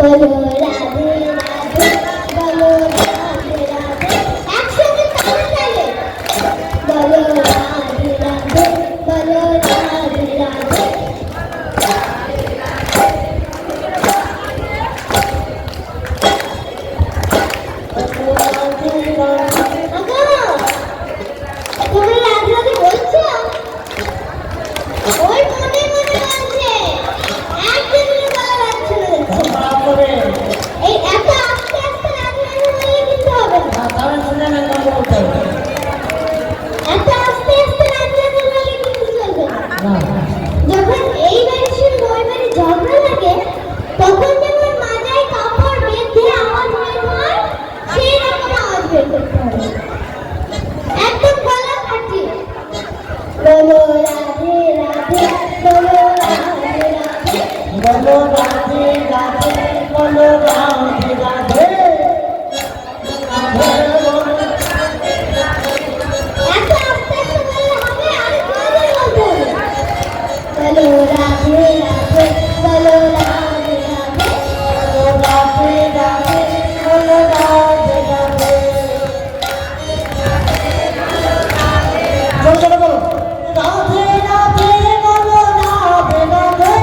বলো রাধে রাধে, বলো রাধে রাধে, একসাথে তালে তালে বলো রাধে রাধে, বলো রাধে রাধে। যখন এই বাড়ির সঙ্গে ওই বাড়ির ঝগড়া লাগে তখন যেমন মাথায় কাপড় বেঁধে আওয়াজ বের হয় সেই রকম আওয়াজ বের করতে হবে, একদম গলা ফাটিয়ে বলো রাধে রাধে, বলো রাধে রাধে, বলো রাধে রাধে, বলো রাধে রাধে, এত আস্তে আস্তে বললে হবে, আর জোরে বলতে হবে। বলো রাধে রাধে, বলো রাধে রাধে, বলো রাধে রাধে, বলো রাধে রাধে। জোরে জোরে বলো রাধে রাধে, বলো রাধে রাধে।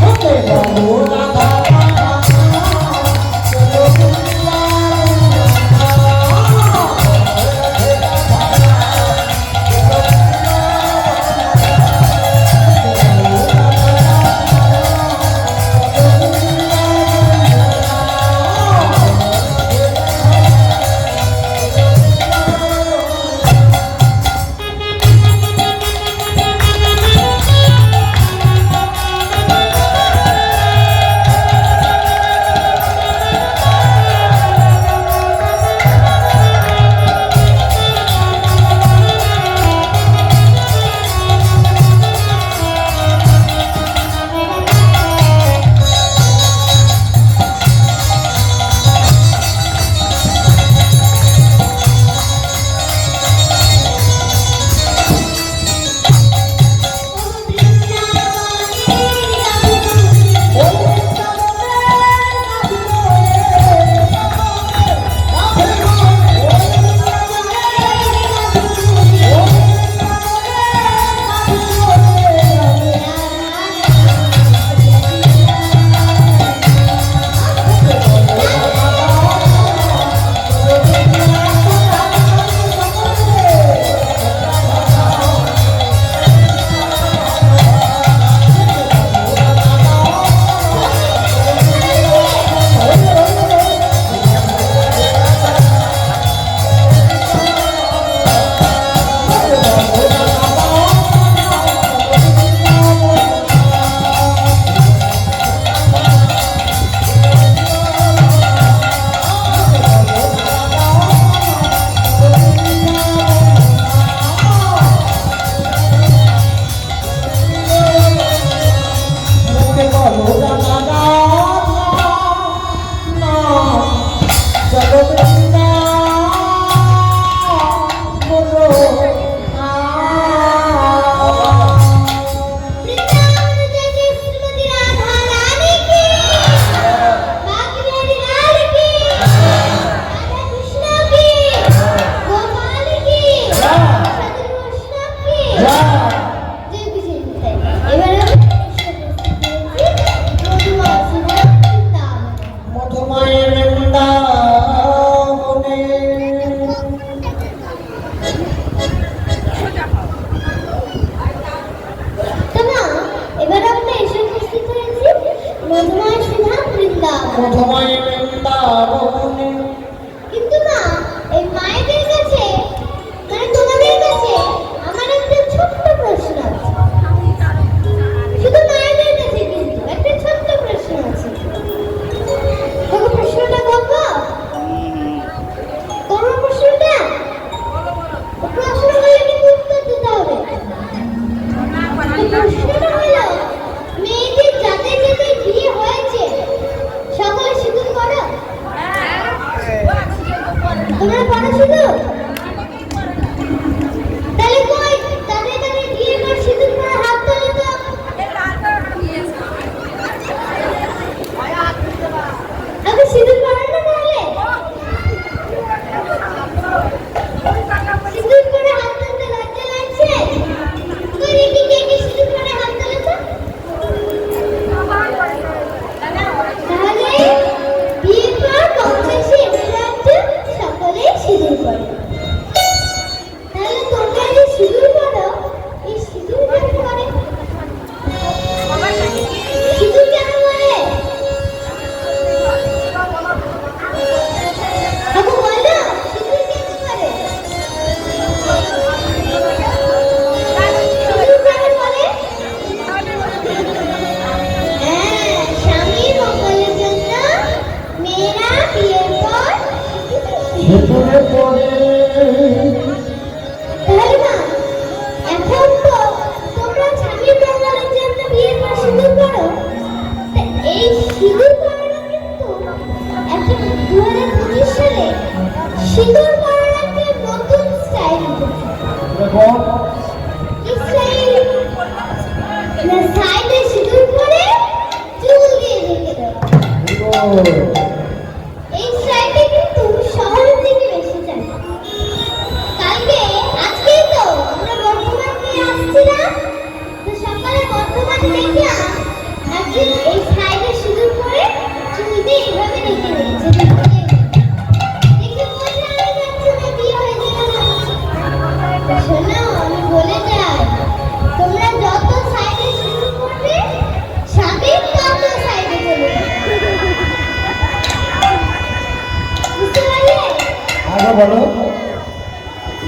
ওকে বলো রাধা রাধা, বলো দুর্গা দুর্গা।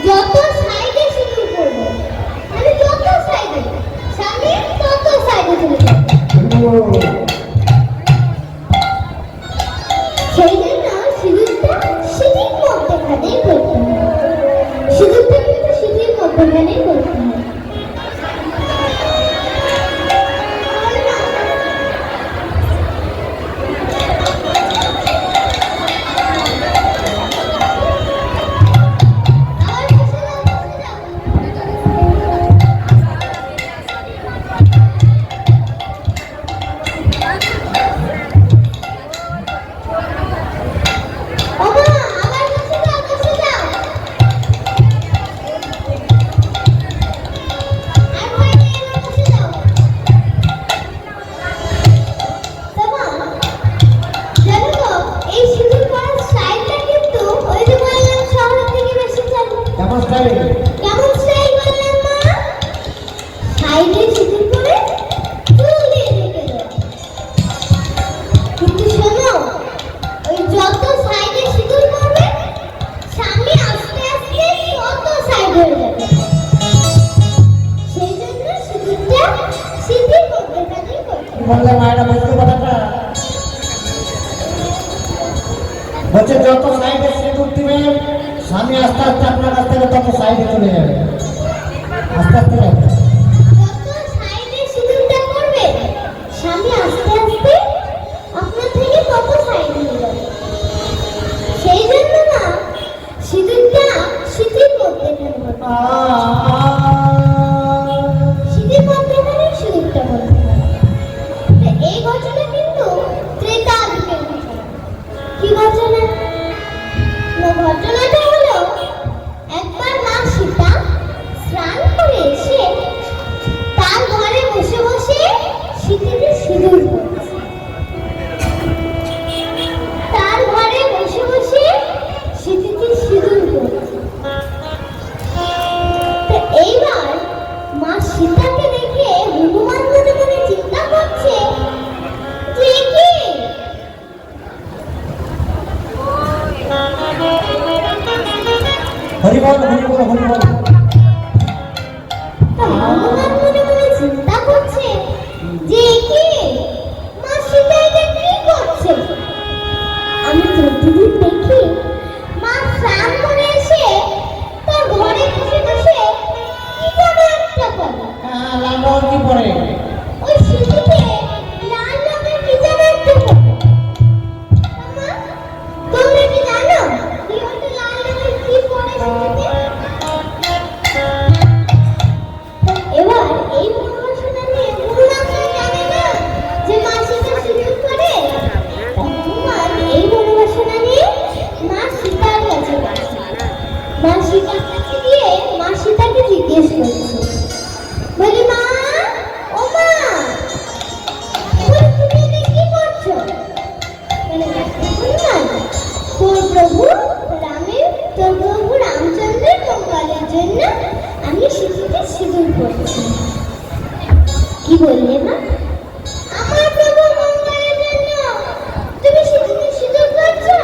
যত সাইডে সিঁদুর পড়বে, মানে যত সাইডে, স্বামী তত সাইডে চলে যাবে। সেই জন্য সিঁদুরটা সিঁথির মধ্যখানেই পড়তে হবে। সিঁদুরটা কিন্তু সিঁথির মধ্যখানেই পড়তে হবে। কেমন স্টাইল বললাম মা? সাইডে সিঁদুর পরে চুল দিয়ে রেখে দেয়। কিন্তু শোনো, ওই যত সাইডে সিঁদুর পরবে, স্বামী আস্তে আস্তে তত সাইড হয়ে যাবে। সেই জন্য সিঁদুরটা সিঁথির মধ্যখানেই করতে হবে। বললে মায়েরা বুঝতে কথাটা বলছে যত সাইডে সিঁদুর দিবে স্বামী আস্তে আস্তে আপনার কাছ থেকে তত সাইডে চলে যাবে, আস্তে আস্তে যাবে। যত সাইডে সিঁদুরটা পরবে, স্বামী আস্তে আস্তে আপনার থেকে তত সাইড হয়ে যাবে। সেই জন্য না সিঁদুরটা সিঁথির মধ্যখানে পড়তে হবে। সিঁথির মধ্যখানে সিঁদুরটা পড়তে হবে। তো এই ঘটনা কিন্তু ত্রেতা যুগের ঘটনা। কি ঘটনা? না, ঘটনাটা হলো একবার মা সীতা স্নান করে এসে তার ঘরে বসে বসে সিঁথিতে সিঁদুর পড়ছে। তার ঘরে বসে বসে সিঁথিতে সিঁদুর পড়ছে। তো এইবার মা সীতাকে দেখে হনুমান মনে মনে চিন্তা করছে যে কি হরি বল হরি বল হরি বল। হনুমান মনে মনে চিন্তা করছে যে কি মা সীতা এটা কি করছে। আমি প্রতিদিন দেখি মা স্নান করে এসে তার ঘরে বসে বসে কি যেন একটা করে। লাল রঙ কি পরে? ওই সিঁথিতে লাল রঙের কি যেন একটা করে। মা, তোমরা কি জানো কি ওটা লাল রঙের কি পরে সিঁথিতে? এবার এই পড়াশোনা নিয়ে গুরুনাথ জানে না যে মা সীতা সিঁদুর করে। হনুমান এই পড়াশোনা নিয়ে মা সীতার কাছে গেছে। মা সীতার কাছে গিয়ে মা সীতাকে জিজ্ঞেস করছে, বলি মা, ও মা, বলি তুমি এটা কি করছো? বলে হনুমান, তোর প্রভু রামচন্দ্রের মঙ্গলের জন্য আমি সিঁথিতে সিঁদুর পড়ছি। কি বললে মা? আমার প্রভু মঙ্গলের জন্য তুমি সিঁথিতে সিঁদুর পড়ছো?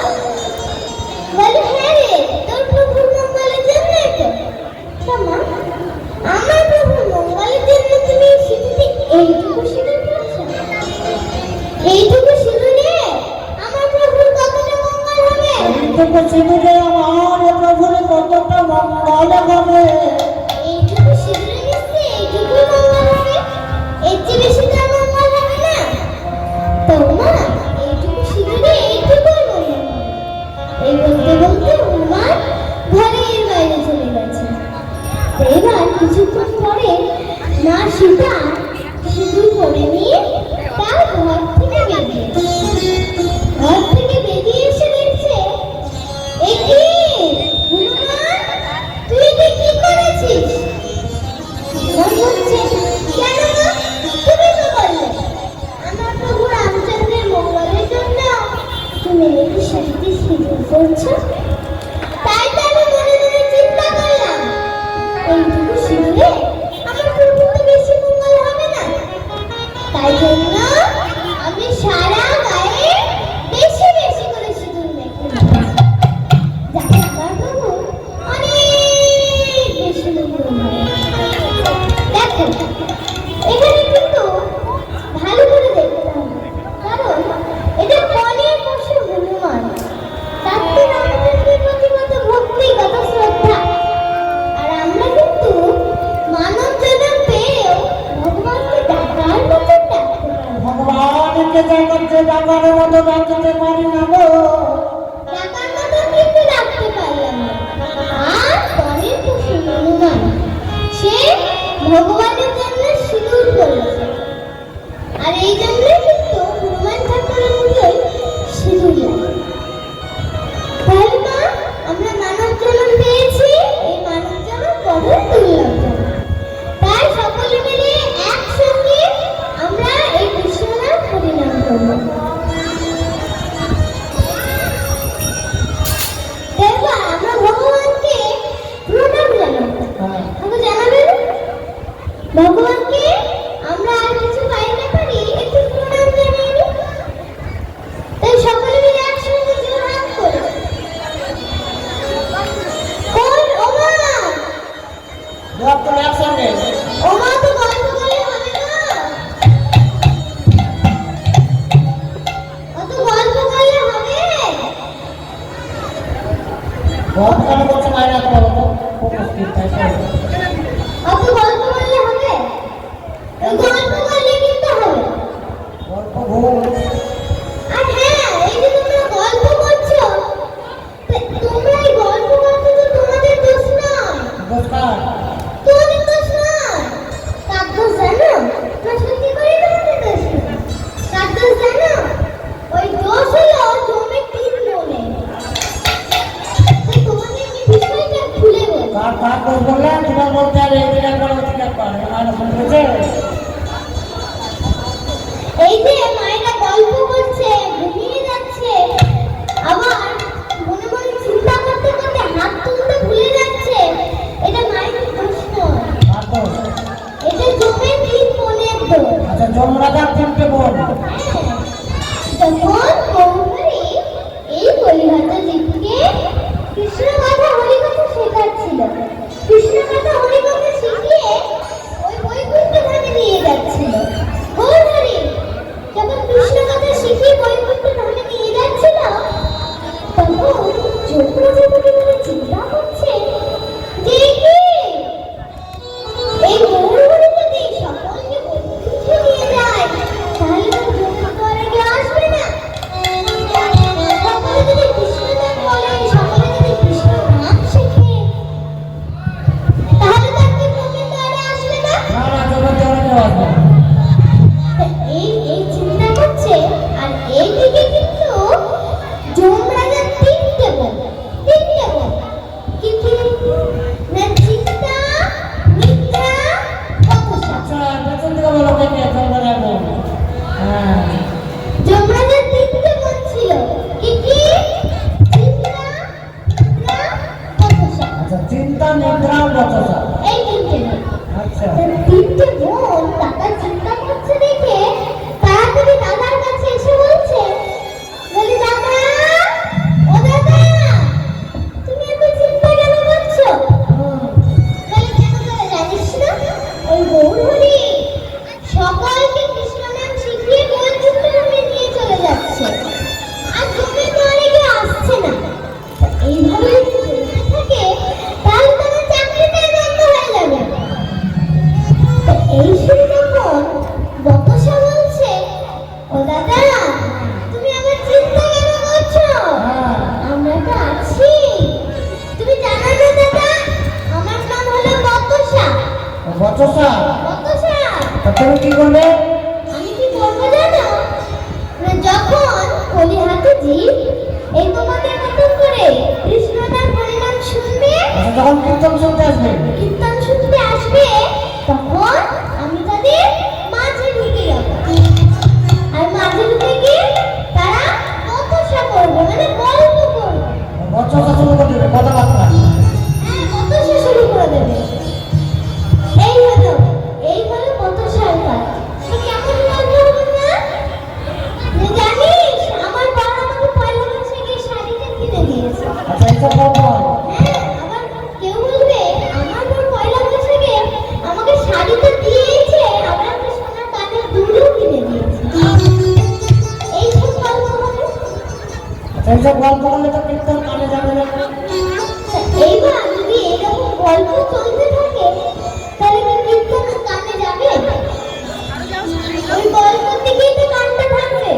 বলে হ্যাঁ রে, তোর প্রভুর মঙ্গলের জন্যই তো। তা মা, আমার প্রভুর মঙ্গলের জন্য তুমি সিঁথিতে এইটুকু সিঁদুর পড়ছো? এইটুকু সিঁদুরে আমার প্রভুর কতটা মঙ্গল হবে? এইটুকু সিঁদুরে আমার প্রভুর কতটা মঙ্গল হবে। এইটুকু সিঁদুরে নিশ্চয়ই এইটুকুই মঙ্গল হবে, এর চেয়ে বেশি তো আর মঙ্গল হবে না। তো মা, এইটুকু সিঁদুরে এইটুকুই মঙ্গল হবে। এই বলতে বলতে হনুমান ঘরের বাইরে চলে গেছে। তো এবার কিছুক্ষণ পরে মা সীতা সিঁদুর পরে নিয়ে তার ঘর থেকে বেরিয়েছে। ঘর থেকে বেরিয়ে এসে দেখছে, এ কি হনুমান, তুই এটা কি করেছিস? হনুমান বলছে, কেন মা, তুমি তো বললে আমার প্রভু রামচন্দ্রের মঙ্গলের জন্য তুমি নাকি সিঁথিতে সিঁদুর পড়ছো। তাই তো আমি মনে মনে চিন্তা করলাম, এইটুকু সিঁদুরে আমার প্রভু তো বেশি মঙ্গল হবে না। তাই ডাকতে চাই করছে ডাকারের মতো ডাকতে পারি না গো। ডাকার মতো কিন্তু ডাকতে পারলাম না। আর পরের প্রশ্ন হনুমান, সে ভগবানের জন্য সিঁদুর পরেছে, আর এই জন্যই কিন্তু হনুমান ঠাকুরের মুখে সিঁদুর লাগে। তাহলে মা, আমরা মানব জন্ম পেয়েছি, এই মানব জন্ম বড় দুর্লভ জন্ম। তাই সকলে মিলে একসঙ্গে আমরা এই কৃষ্ণনাম হরিনাম করব। দেখবা আমরা ভগবানকে প্রণাম জানাবো। আমাকে জানাবেন ভগবানকে আমরা আর কিছু পাই না পারি, একটু প্রণাম জানাই নি। তাই সকলে মিলে একসঙ্গে জোর হাত করে কোন ওমা ডক্টর একসঙ্গে ওমা তো গল্প বলে হবে না, অত গল্প বললে হবে? গল্প কেন করছে মায়েরা তো বলো তো খুব মুশকিল তাই তো। অত গল্প বললে হবে? ওই গল্প বললে কিন্তু হবে। গল্প ভুল আর হ্যাঁ, এই যে তোমরা গল্প করছো, তোমরা এই গল্প করছো তো তোমাদের দোষ নয়, নমস্কার। তোমাদের দোষ নয়। কার দোষ জানো? না সত্যি করে তোমাদের দোষ নয়। কার দোষ জানো? ওই দোষ হলো জমির তিন মনে। তো তোমাদের কি বিষয়টা ভুলে গেল? কার কার দোষ বললে তোমার বলতে আর এই দিন একবার ঠিক একবার মায়েরা শুনতেছে। এই যে মায়েরা গল্প করছে, ঘুমিয়ে যাচ্ছে, আবার মনে মনে চিন্তা করতে করতে হাত তুলতে ভুলে যাচ্ছে, এটা মায়ের দোষ নয়, কার দোষ? এটা জমের তিন বোনের দোষ। আচ্ছা যমরাজার তিনটে বোন। হ্যাঁ, যখন গৌরী এই কলিঘাটা জীবকে কৃষ্ণ কথা হরিকথা শেখাচ্ছিল, কৃষ্ণ কথা হরিকথা শিখিয়ে ওই বৈকুণ্ঠ ধামে নিয়ে যাচ্ছিল। গৌরী যখন কৃষ্ণ কথা শিখিয়ে বৈকুণ্ঠ ধামে নিয়ে যাচ্ছিল, তখন যমরাজা মনে মনে চিন্তা করছে যে কি এই গৌরী যদি সকলকে বৈকুণ্ঠে নিয়ে যায়, তাহলে তো যমরাজা কেউ আসবে না। সকলে যদি কৃষ্ণ নাম বলে, সকলে যদি কৃষ্ণ নাম শেখে, তাহলে তো আপনি গোবিন্দ আসবে না। না না জমের দেওয়ার কেউ আসবে না। এই চিন্তা করছে, আর এইদিকে কিন্তু যমরাজার তিনটে বোন কি কি না, চিন্তা, মিথ্যা, বচসা। আচ্ছা পেছন থেকে বলো কে কে যমরাজার বোন? হ্যাঁ যমরাজার তিনটে বোন ছিল, কি কি? চিন্তা, মিথ্যা, বচসা। আচ্ছা চিন্তা নিদ্রা বচসা। এই তিনটে বোন। আচ্ছা তিনটে বোন দাদা চিন্তা করছে দেখে তাড়াতাড়ি দাদার কাছে এসে বলছে, বলি দাদা, ও দাদা, তুমি এত চিন্তা কেন করছো? বলে কেন তোরা জানিস না, ওই গৌরহরি সকলকে কৃষ্ণ নাম শিখিয়ে বৈকুণ্ঠ ধামে নিয়ে চলে যাচ্ছে, আর জমি তো অনেকে আসছে না। এইভাবে যদি চলতে থাকে তাহলে তোমার চাকরিটাই বন্ধ হয়ে যাবে। তো এই শুনে তখন বতসা বলছে, ও দাদা, তুমি আমার চিন্তা কেন করছো? হ্যাঁ আমরা তো আছি। তুমি জানো না দাদা, আমার নাম হলো বতসা। বচসা। বতসা, তা তুমি কি করবে? আমি কি করবো জানো? না, যখন কলিহাতে জীব এই তোমাদের মতন করে কৃষ্ণ নাম হরিনাম শুনবে, আচ্ছা যখন কীর্তন শুনতে আসবে কীর্তন শুনতে আসবে, তখন আমি তাদের মাঝে ঢুকে যাব। আর মাঝে ঢুকে গিয়ে তারা বতসা করবে, মানে গল্প করবে। বচসা শুরু করে দেবে কথাবার্তা। হ্যাঁ, বতসা শুরু করে দেবে। এই হলো বতসার কাজ। তো কেমন গল্প হবে না? যে জানিস, আমার বাবা আমাকে পয়লা বৈশাখে শাড়িটা কিনে দিয়েছে। আচ্ছা এইসব গল্প হয়। হ্যাঁ, আবার কেউ বলবে আমার বোন পয়লা বৈশাখে আমাকে শাড়িটা দিয়েছে, আবার একটা সোনার কানের দুলও কিনে দিয়েছে। এইসব গল্প হবে। আচ্ছা এইসব গল্প করলে তো কীর্তন কানে যাবে না। এইবার যদি এরকম গল্প চলতে থাকে, তাহলে কি কীর্তন কানে যাবে? ওই গল্প থেকেই তো কানটা থাকবে।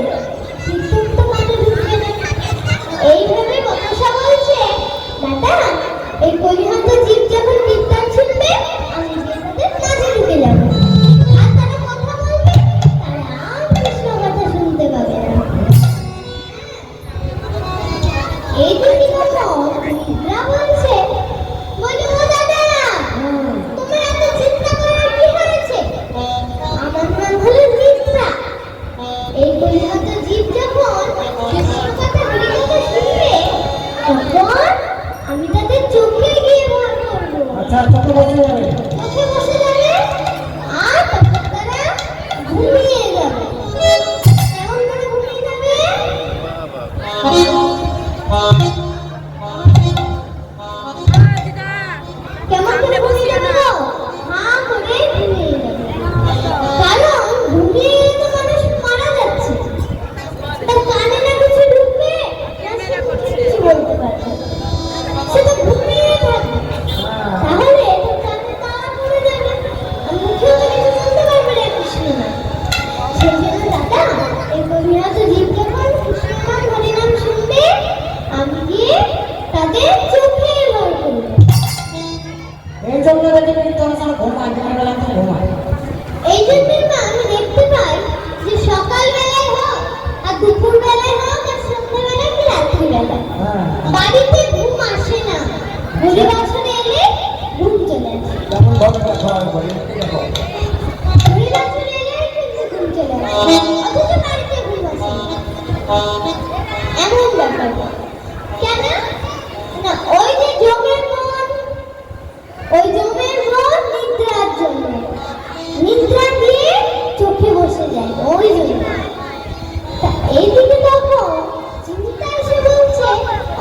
আচ্ছা চোখে বসে যাবে। চোখে বসে যাবে আর তখন তারা ঘুমিয়ে যাবে। কেমন করে ঘুমিয়ে যাবে? কেমন করে ঘুমিয়ে যাবে গো? হাঁ করে ঘুমিয়ে যাবে। কারণ ঘুমিয়ে গেলে তো মানুষ মারা যাচ্ছে। তার কানে না কিছু ঢুকবে, না সে কিছু বলতে পারবে। সে তো ঘুমিয়ে থাকবে। তাহলে তো কানে তালা পড়ে যাবে। আর মুখেও তো কিছু বলতে পারবে না কৃষ্ণ নাম। সেই জন্য দাদা এই গভীরত জীব যখন কৃষ্ণ নাম হরিনাম শুনবে, আমি গিয়ে তাদের চোখে ভর করবো। এই জন্য দেখি তোমার সঙ্গে ঘুমায়, দিনের বেলা তো ঘুমায়। এই জন্যই মা আমি দেখতে পাই যে সকাল বেলায় হোক আর দুপুর বেলায় হোক আর সন্ধ্যা বেলায় কি রাত্রি বেলায় হ্যাঁ বাড়িতে ঘুম আসে না। হরিবাসনে এলে ঘুম চলে আসে। যেমন ভক্ত হয় বলি দেখো হরিবাসনে এলে কিন্তু ঘুম চলে আসে, অথচ বাড়িতে ঘুম আসে না। এমন ব্যাপার কেন না? ওই যে যোগের মন, ওই যোগের মন নিদ্রার জন্য, নিদ্রা দিয়ে চোখে বসে যায় ওই জন্য। তা এইদিকে তখন চিন্তা এসে বলছে,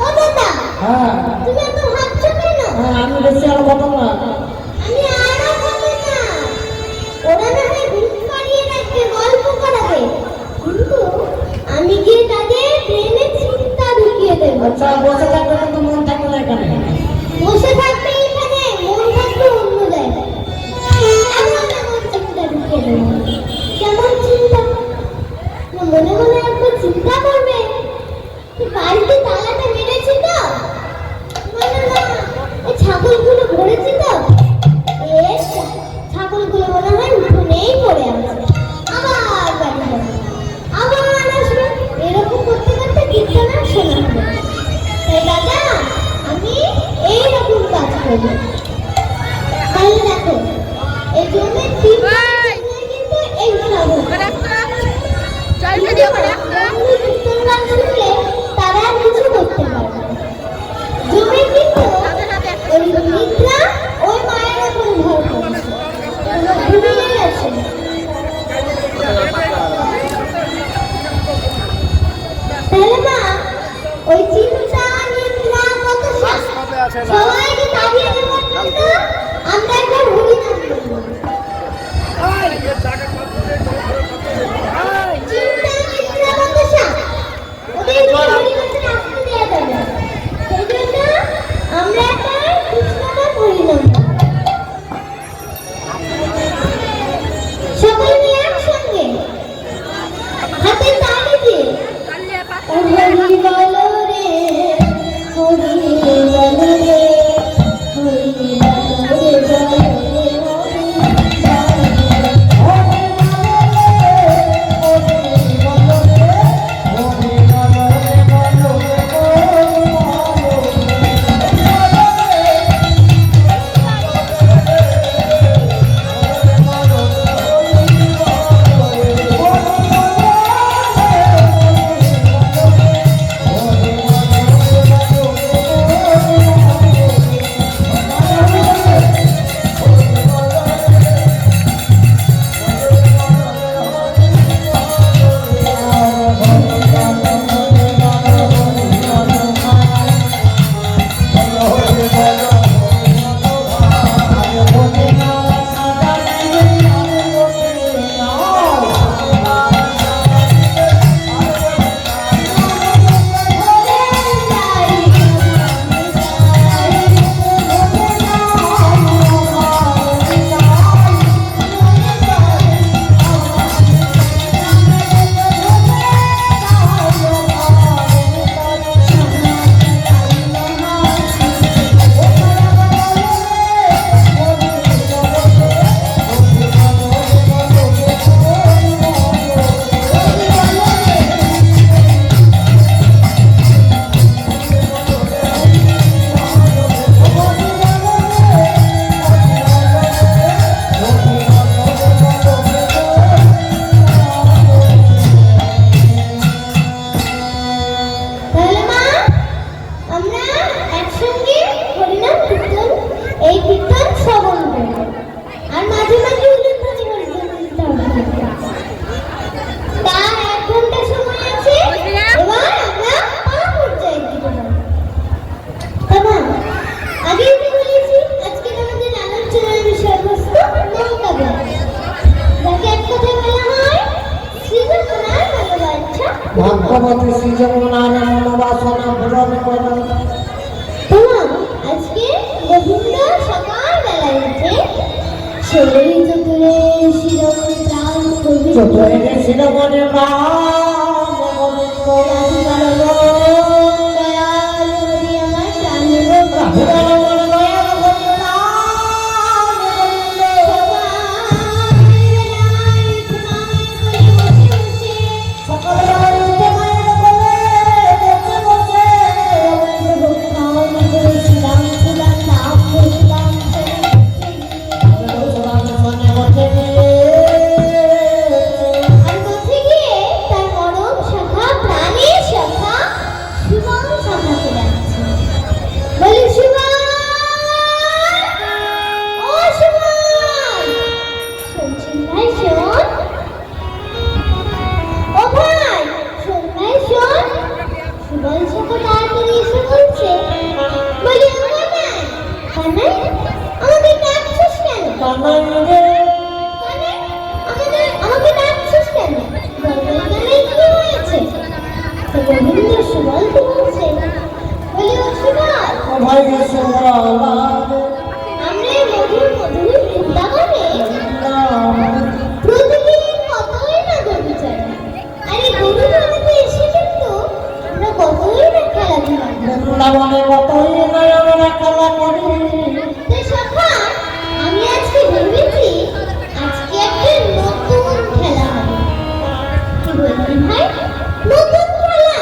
ও দাদা হ্যাঁ তুমি এত ভাবছো কেন? হ্যাঁ আমি বেশি আরো বলবো না। আমি আরো ভাবি না, ওরা না হয় ঘুম পাড়িয়ে রাখবে, গল্প করাবে, কিন্তু আমি গিয়ে তাদের ব্রেনে চিন্তা ঢুকিয়ে দেবো। আচ্ছা বসে থাকবে কিন্তু মন থাকবে না এখানে। বসে থাকবে এখানে, মন থাকবে অন্য জায়গায়। এমন এমন চিন্তা ঢুকিয়ে দেবো। কেমন চিন্তা? না মনে মনে একবার চিন্তা করবে যে বাড়িতে তালাটা মেরেছি তো, না না না এই ছাগলগুলো ধরেছি তো, ছাগলগুলো মনে হয় উঠোনেই পড়ে আছে। আবার বাড়ি যাবে, আবার আসবে, এরকম করতে করতে কীর্তন শোনা হবে। তাই দাদা আমি এইরকম কাজ করবো। তাহলে দেখো এই জন্য কিন্তু এই কীর্তন গান শুনলে তারা আর কিছু করতে পারবে না। জমে কিন্তু ওই নিদ্রা ওই মায়ের উপর ভর করেছে, ঘুমিয়ে গেছে। তাহলে মা ওই চিন্তা নিদ্রা কত সবাইকে তাড়িয়ে দেবো, আমরা একবার হরিনাম করবো। চিন্তা নিদ্রা কত ওদেরকে হরিনামে আসতে দেয়া যাবে না। সেই জন্য আমরা একবার কৃষ্ণনাম হরিনাম করবো। সকলে মিলে একসঙ্গে হাতে তালি দিয়ে হরি বলো রে, হরি বলো রে, হরি বলো রে, বলো রে, ভগবতী শ্রীজগন্নাথ মনোবাসনা পূরণ করো। তোমার আজকে গোবিন্দ সকালবেলায় উঠে সেই চতুরে শিরোমণি প্রাণ গোবিন্দ চতুরে শিরোমণি প্রাণ গোবিন্দ দয়াল হরি আমার প্রাণের প্রাণ। আমি আজকে ভেবেছি আজকে একটা নতুন খেলা হবে। কি বলছেন ভাই? নতুন খেলা?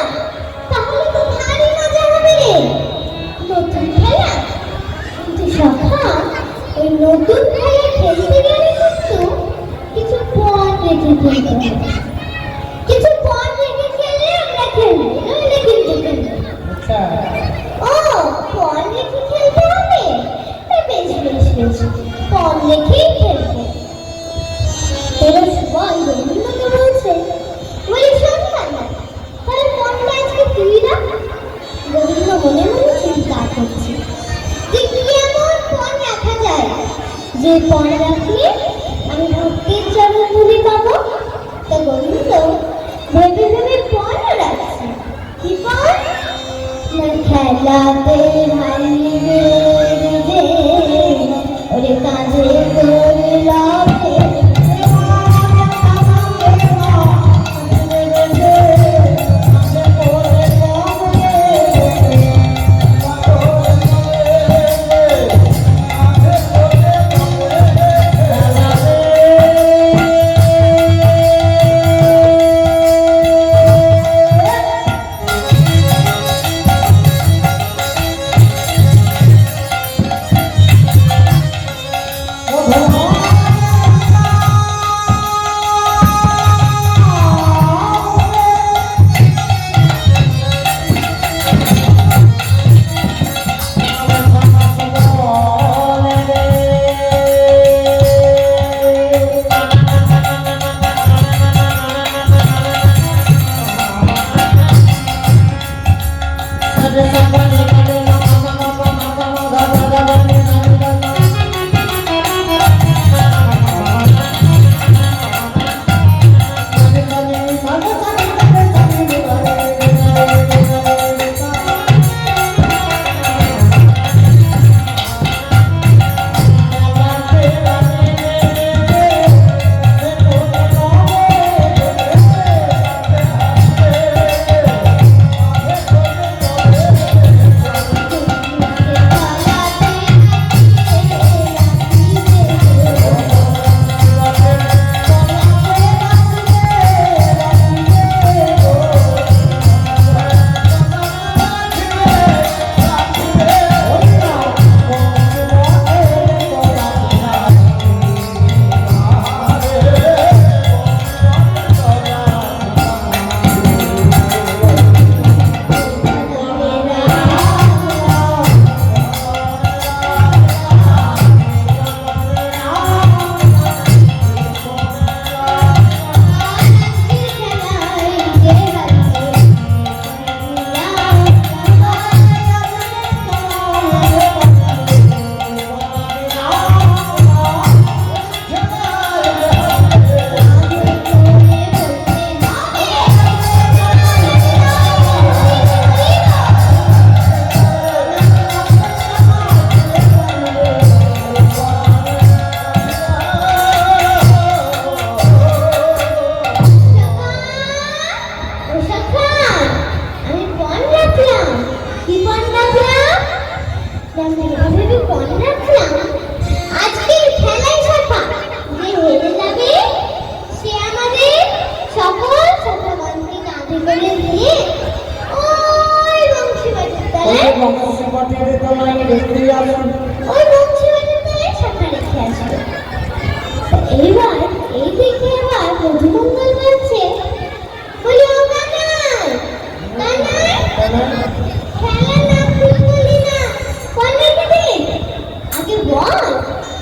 তাহলে তো ভারী মজা হবে রে। নতুন খেলা? কিন্তু সখা ওই নতুন খেলা খেলতে গেলে কিন্তু কিছু পণ রেখে খেলতে হবে। কিছু পণ রেখে খেললে আমরা খেলবো, নইলে কিন্তু খেলবো। ও পণ রেখে খেলতে হবে? বেশ বেশ বেশ, পণ রেখেই খেলবো। এবার সুবল গোবিন্দকে বলছে, বলি শোন না, তাহলে পণটা আজকে তুই রাখ। গোবিন্দ মনে মনে চিন্তা করছে যে কি এমন পণ রাখা যায় যে পণ রাখলে আমি ভক্তির চরণ ধুলি পাবো। তা গোবিন্দ ভেবে ভেবে পণও রাখছে। কি পণ? না খেলাতে হারিয়ে যে ওরে কাঁধে করে রাখে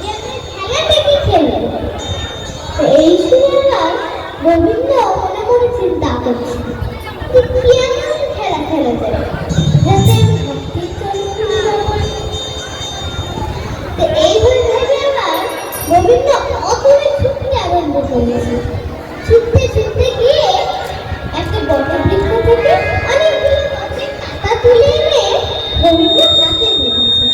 যে আপনি খেলাটা কি খেলেন। তো এই শুনে এবার গোবিন্দ মনে মনে চিন্তা করছে যে কি এমন খেলা খেলা যায় যাতে আমি হাঁটতেই চলে ফিরে যাবো। তো এইভাবে ভেবে আবার গোবিন্দ অতলে ছুটতে আরম্ভ করেছে। ছুটতে ছুটতে গিয়ে একটা বটবৃক্ষ থেকে অনেকগুলো গাছের পাতা তুলে এনে গোবিন্দ হাতে নিয়েছে।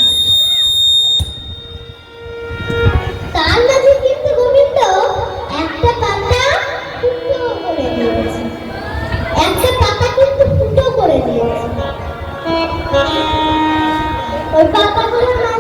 তার মাঝে কিন্তু গোবিন্দ একটা পাতা ফুটো করে দিয়েছে। একটা পাতা কিন্তু ফুটো করে দিয়েছে। ওই পাতাগুলোর